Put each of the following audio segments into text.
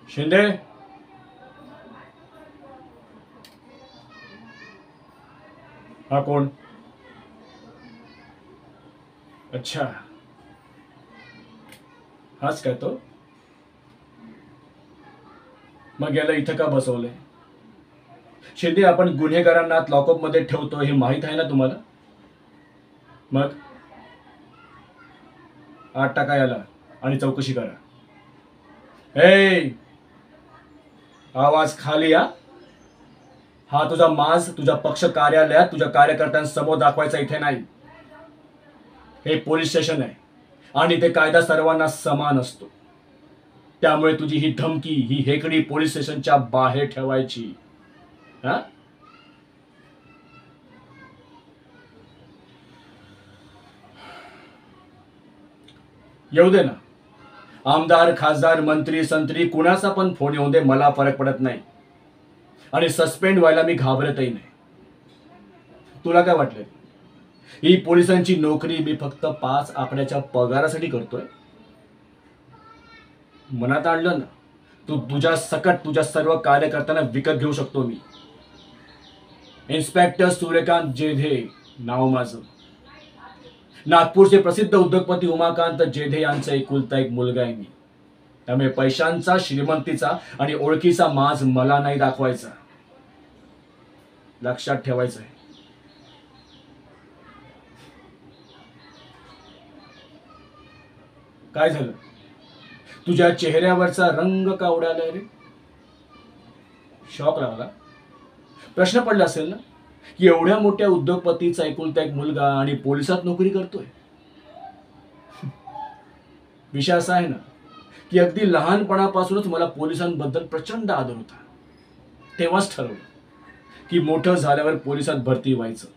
शिंदे, हा कोण? अच्छा, हाच काय तो? मग याला इथं का बसवलंय? शिंदे, आपण गुन्हेगारांना लॉकअप मध्ये ठेवतो हे माहित आहे ना तुम्हाला? मग आत टाका याला आणि चौकशी करा. ए, आवाज खाली या. हा तुझा माज तुझ्या पक्ष कार्यालयात तुझ्या कार्यकर्त्यांसमोर दाखवायचा इथे नाही. हे पोलीस स्टेशन आहे आणि ते कायदा सर्वांना समान असतो. त्यामुळे तुझी ही धमकी, ही हेकडी पोलीस स्टेशनच्या बाहेर ठेवायची. हा? येऊ दे ना. आमदार, खासदार, मंत्री, संत्री कुणाचा पण फोन येऊ दे, मला फरक पडत नाही. आणि सस्पेंड व्हायला मी घाबरतही नाही. तुला काय वाटलं? ही पोलिसांची नोकरी मी फक्त 5 आकड्याच्या पगारासाठी करतोय? मनात आणलं ना, तुझ्या सकट तुझ्या सर्व कार्यकर्त्यांना विकत घेऊ शकतो मी. इन्स्पेक्टर सूर्यकांत जेधे नाव माझं. नागपूरचे प्रसिद्ध उद्योगपती उमाकांत जेधे यांचा एकुलता एक मुलगा आहे मी. त्यामुळे पैशांचा, श्रीमंतीचा आणि ओळखीचा माज मला नाही दाखवायचा. लक्षात ठेवायचं आहे. काय झालं? तुझ्या चेहऱ्यावरचा रंग का उडालाय रे? शॉक लागला? प्रश्न पडला असेल ना की एवढ्या मोठ्या उद्योगपतीचा एकुलता एक मुलगा आणि पोलिसात नोकरी करतोय. विषय असा आहे ना की अगदी लहानपणापासूनच मला पोलिसांबद्दल प्रचंड आदर होता. तेव्हाच ठरवलं की मोठं झाल्यावर पोलिसात भरती व्हायचं,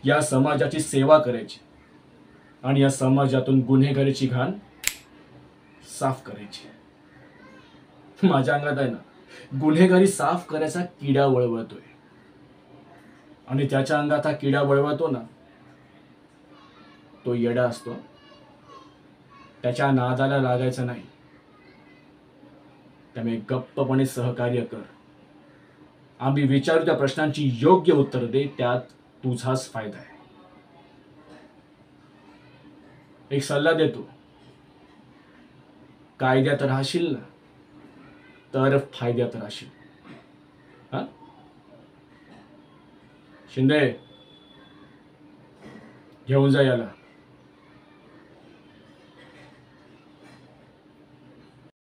या समाजाची सेवा करायची आणि या समाजातून गुन्हेगारीची घाण साफ करायची. माझ्या अंगात आहे ना गुन्हेगारी साफ करायचा किडा वळवळतोय. आणि त्याच्या अंगात हा किडा वळवळतो ना, तो येडा असतो. त्याच्या नादाला लागायचं नाही. त्यामुळे गप्पपणे सहकार्य कर. आम्ही विचारू त्या प्रश्नांची योग्य उत्तर दे, त्यात तुझाच फायदा आहे. एक सल्ला देतो, कायद्यात राहशील ना तर फायद्यात राहशील. हा? शिंदे, घेऊन जा याला.